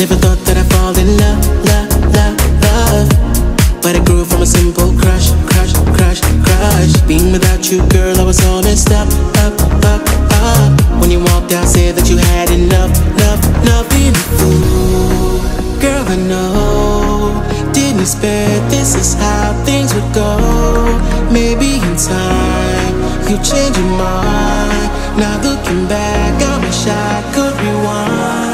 Never thought that I'd fall in love, love, love, love. But it grew from a simple crush, crush, crush, crush. Being without you, girl, I was all messed up, up, up, up. When you walked out, said that you had enough, love, love, being a fool. Girl, I know, didn't expect this is how things would go. Maybe in time, you change your mind. Now looking back, I wish I could rewind.